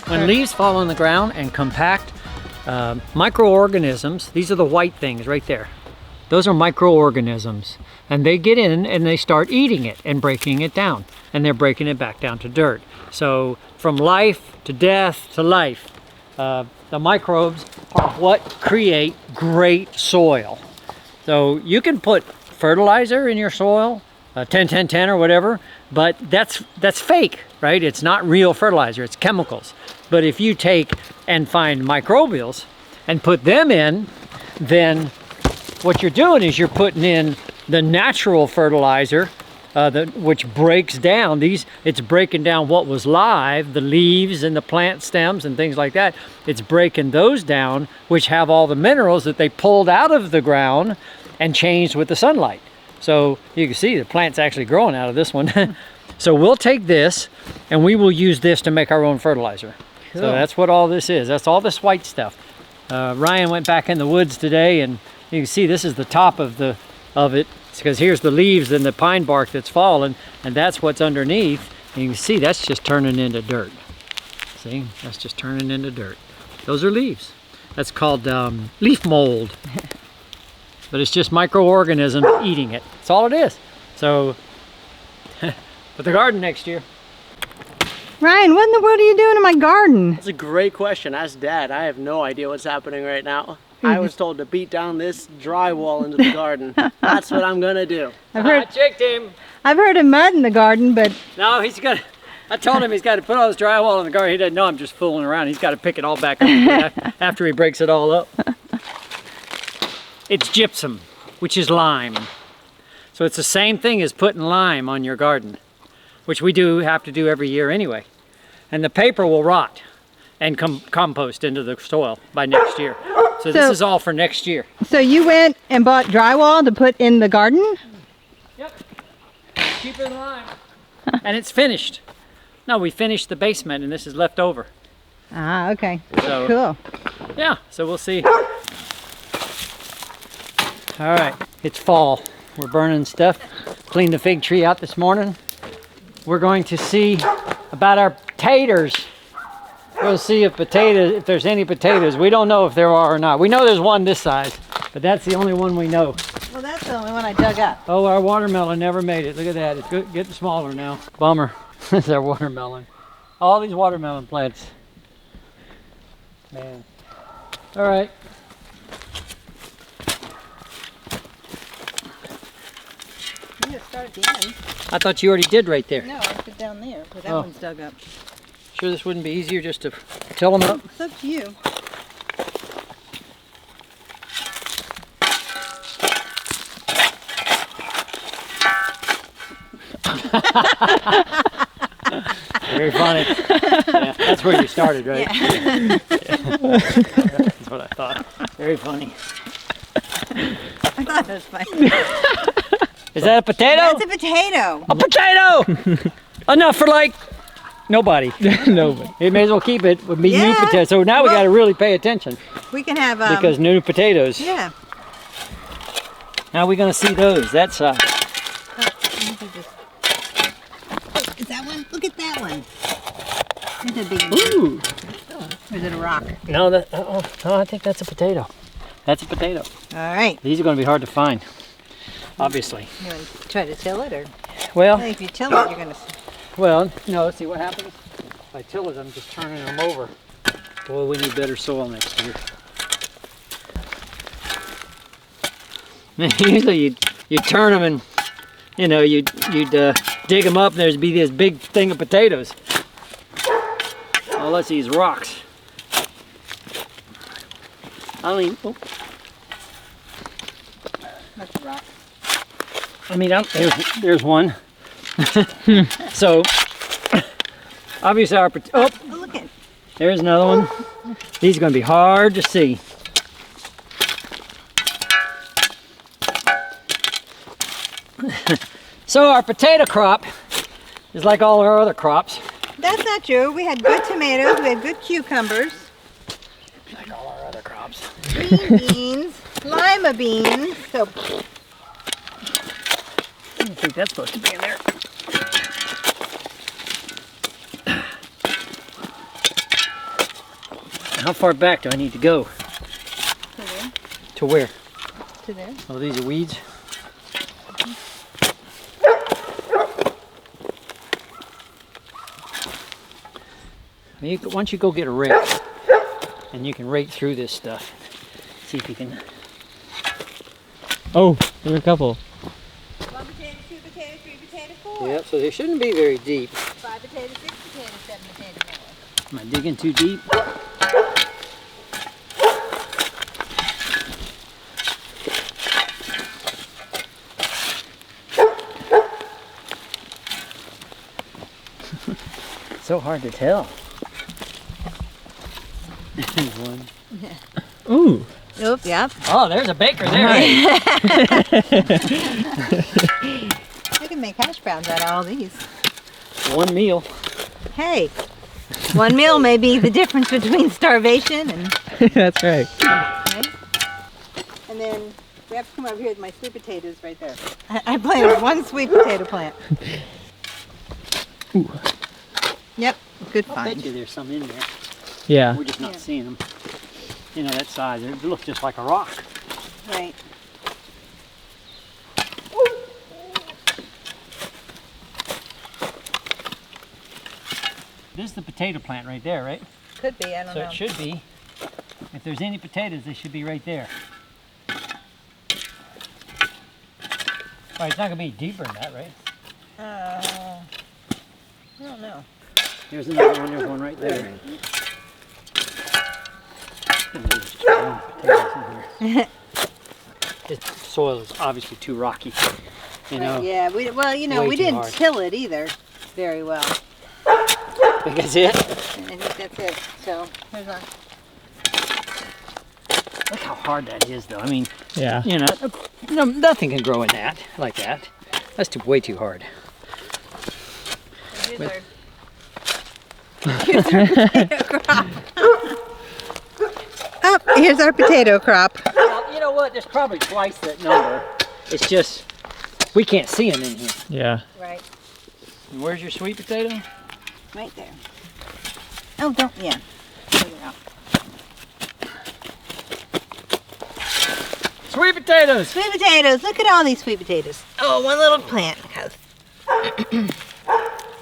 When leaves fall on the ground and compact, microorganisms, these are the white things right there. Those are microorganisms, and they get in and they start eating it and breaking it down, and they're breaking it back down to dirt. So from life to death to life, the microbes are what create great soil. So you can put fertilizer in your soil, 10-10-10 or whatever, but that's fake, right? It's not real fertilizer, it's chemicals. But if you take and find microbials and put them in, then what you're doing is you're putting in the natural fertilizer, which breaks down it's breaking down what was live, the leaves and the plant stems and things like that. It's breaking those down, which have all the minerals that they pulled out of the ground and changed with the sunlight. So you can see the plant's actually growing out of this one. So we'll take this and we will use this to make our own fertilizer. Cool. So that's what all this is. That's all this white stuff. Ryan went back in the woods today, and you can see this is the top of it. It's because here's the leaves and the pine bark that's fallen, and that's what's underneath. And you can see that's just turning into dirt. See, that's just turning into dirt. Those are leaves. That's called leaf mold. But it's just microorganisms eating it. That's all it is. So, for the garden next year. Ryan, what in the world are you doing in my garden? That's a great question. Ask Dad. I have no idea what's happening right now. I was told to beat down this drywall into the garden. That's what I'm gonna do. I checked him. I've heard of mud in the garden, but... No, I told him he's got to put all this drywall in the garden. He doesn't know I'm just fooling around. He's got to pick it all back up after he breaks it all up. It's gypsum, which is lime. So it's the same thing as putting lime on your garden, which we have to do every year anyway. And the paper will rot and compost into the soil by next year. So this is all for next year. So you went and bought drywall to put in the garden? Yep. Cheaper than lime. And it's finished. No, we finished the basement and this is left over. Ah, okay. So, cool. Yeah, so we'll see. All right, it's fall. We're burning stuff. Cleaned the fig tree out this morning. We're going to see about our potatoes. We'll see if there's any potatoes. We don't know if there are or not. We know there's one this size, but that's the only one we know. Well, that's the only one I dug up. Oh, our watermelon never made it. Look at that. It's getting smaller now. Bummer. That's our watermelon. All these watermelon plants. Man. All right. I'm going to start at the end. I thought you already did right there. No, I put down there, but that one's dug up. Sure this wouldn't be easier just to till them up? It's up to you. Very funny. Yeah, that's where you started, right? Yeah. That's what I thought. Very funny. I thought it was funny. Is that a potato? That's a potato. A potato! Enough for like nobody. Nobody. You may as well keep it with me new potatoes. So now we got to really pay attention. We can have because new potatoes. Yeah. How are we going to see those? That side. Is that one? Look at that one. That's a big one. Ooh. Or is it a rock? No, I think that's a potato. That's a potato. All right. These are going to be hard to find, obviously. You want to try to till it, or? Well, If you till it, you're going to... Well, no, see what happens? If I till it, I'm just turning them over. Boy, we need better soil next year. Usually you turn them and you'd dig them up and there'd be this big thing of potatoes. Oh, let's see these rocks. I mean, oh. That's a rock. I mean, there's one. So obviously Oh, look at. there's another one. These are going to be hard to see. So our potato crop is like all our other crops. That's not true. We had good tomatoes. We had good cucumbers. Like all our other crops. Green beans. Lima beans. So I don't think that's supposed to be in there. How far back do I need to go? to there. To where? To there. Oh, these are weeds. Once you go get a rake, and you can rake through this stuff. See if you can. Oh, there are a couple. 1 potato, 2 potato, 3 potato, 4. Yep, so they shouldn't be very deep. 5 potato, 6 potato, 7 potato more. Am I digging too deep? So hard to tell. One. Ooh. Oop, yep. Oh, there's a baker there. We can make hash browns out of all these. One meal. Hey, 1 meal may be the difference between starvation and. That's right. Okay. And then we have to come over here with my sweet potatoes right there. I planted 1 sweet potato plant. Ooh. Yep, good I bet find. you there's some in there. Yeah. We're just not Yeah. seeing them. You know, that size. It looks just like a rock. Right. This is the potato plant right there, right? Could be, I don't So know. it should be. If there's any potatoes, they should be right there. Right, it's not gonna be deeper than that, right? I don't know. There's another one. There's one right there. There's just one potatoes in here. This soil is obviously too rocky. You know, Yeah, we way we too didn't hard. till it either very well. I think that's it. I think that's it. So there's a. Look how hard that is, though. I mean, Yeah. you know, no, nothing can grow in that like that. That's way too hard. Here's With- our, here's our potato crop. Oh, here's our potato crop. Well, you know what? There's probably twice that number. It's just we can't see them in here. Yeah. Right, And where's your sweet potato? right there. Oh, don't, yeah. There we go. Sweet potatoes. Sweet potatoes. Look at all these sweet potatoes. Oh, 1 little plant.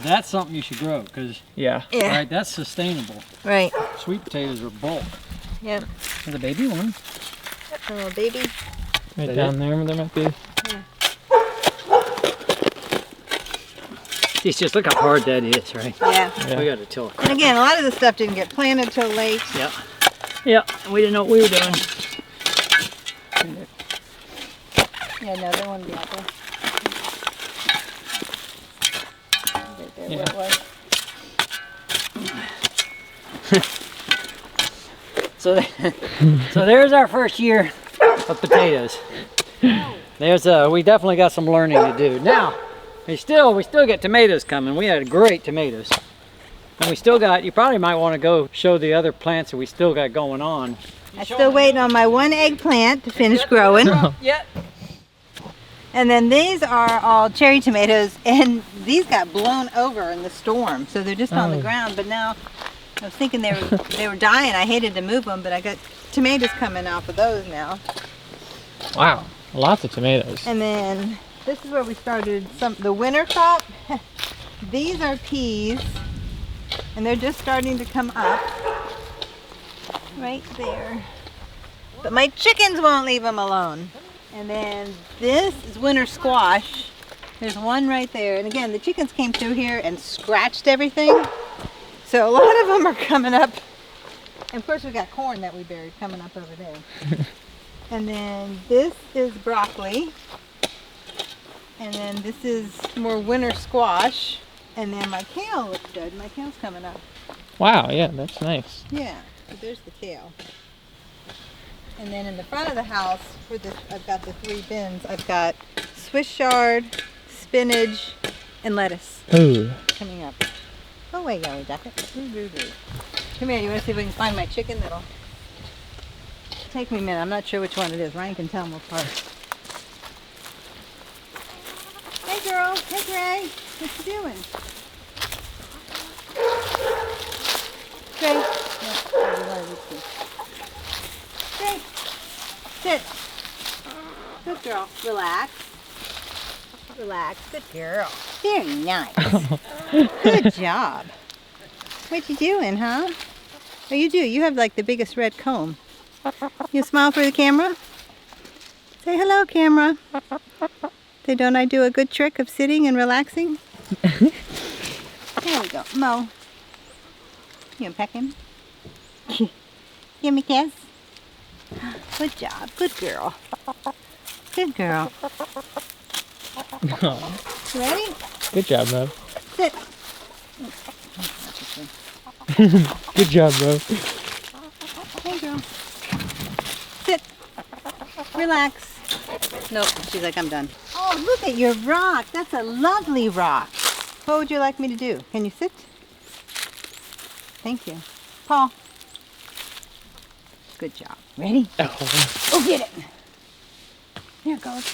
That's something you should grow because, Yeah. Yeah. right, that's sustainable. Right. Sweet potatoes are bulk. Yep. There's a baby one. A little baby. Right That down there might be. It's just look how hard that is, right? Yeah. Yeah. We got to till it. And again, a lot of the stuff didn't get planted till late. Yep. Yep. And we didn't know what we were doing. Yeah, no, they wouldn't be out there. Right there, where it was. So, so there's our first year of potatoes. We definitely got some learning to do. Now, we still get tomatoes coming. We had great tomatoes. And we still got, you probably might want to go show the other plants that we still got going on. I'm still waiting on my 1 eggplant to finish growing. Yeah. And then these are all cherry tomatoes, and these got blown over in the storm, so they're just on the Oh. ground. But now, I was thinking they were dying. I hated to move them, but I got tomatoes coming off of those now. Wow. Lots of tomatoes. And then this is where we started the winter crop. These are peas, and they're just starting to come up. Right there. But my chickens won't leave them alone. And then this is winter squash. There's one right there. And again, the chickens came through here and scratched everything. So a lot of them are coming up. And of course we got corn that we buried coming up over there. And then this is broccoli. And then this is more winter squash. And then my kale looks good. My kale's coming up. Wow, yeah, that's nice. Yeah, so there's the kale. And then in the front of the house, for this, I've got the 3 bins. I've got Swiss chard, spinach, and lettuce Ooh. coming up. Go away, yellow jacket. Come here, you want to see if we can find my chicken that'll take me a minute. I'm not sure which one it is. Ryan can tell them apart. Hey girl, hey Gray, what you doing? Gray, Gray, sit. Good girl, relax. Relax, good girl. Very nice. Good job. What you doing, huh? Oh, you do. You have like the biggest red comb. You smile for the camera? Say hello, camera. Say, don't I do a good trick of sitting and relaxing? There we go. Mo. You gonna peck him? Give me a kiss. Good job. Good girl. Good girl. You ready? Good job, Mo. Sit. Good job, Mo. Hey, girl. Sit. Relax. Nope. She's like, I'm done. Oh, look at your rock. That's a lovely rock. What would you like me to do? Can you sit? Thank you. Paul. Good job. Ready? Oh. Go get it. Here it goes.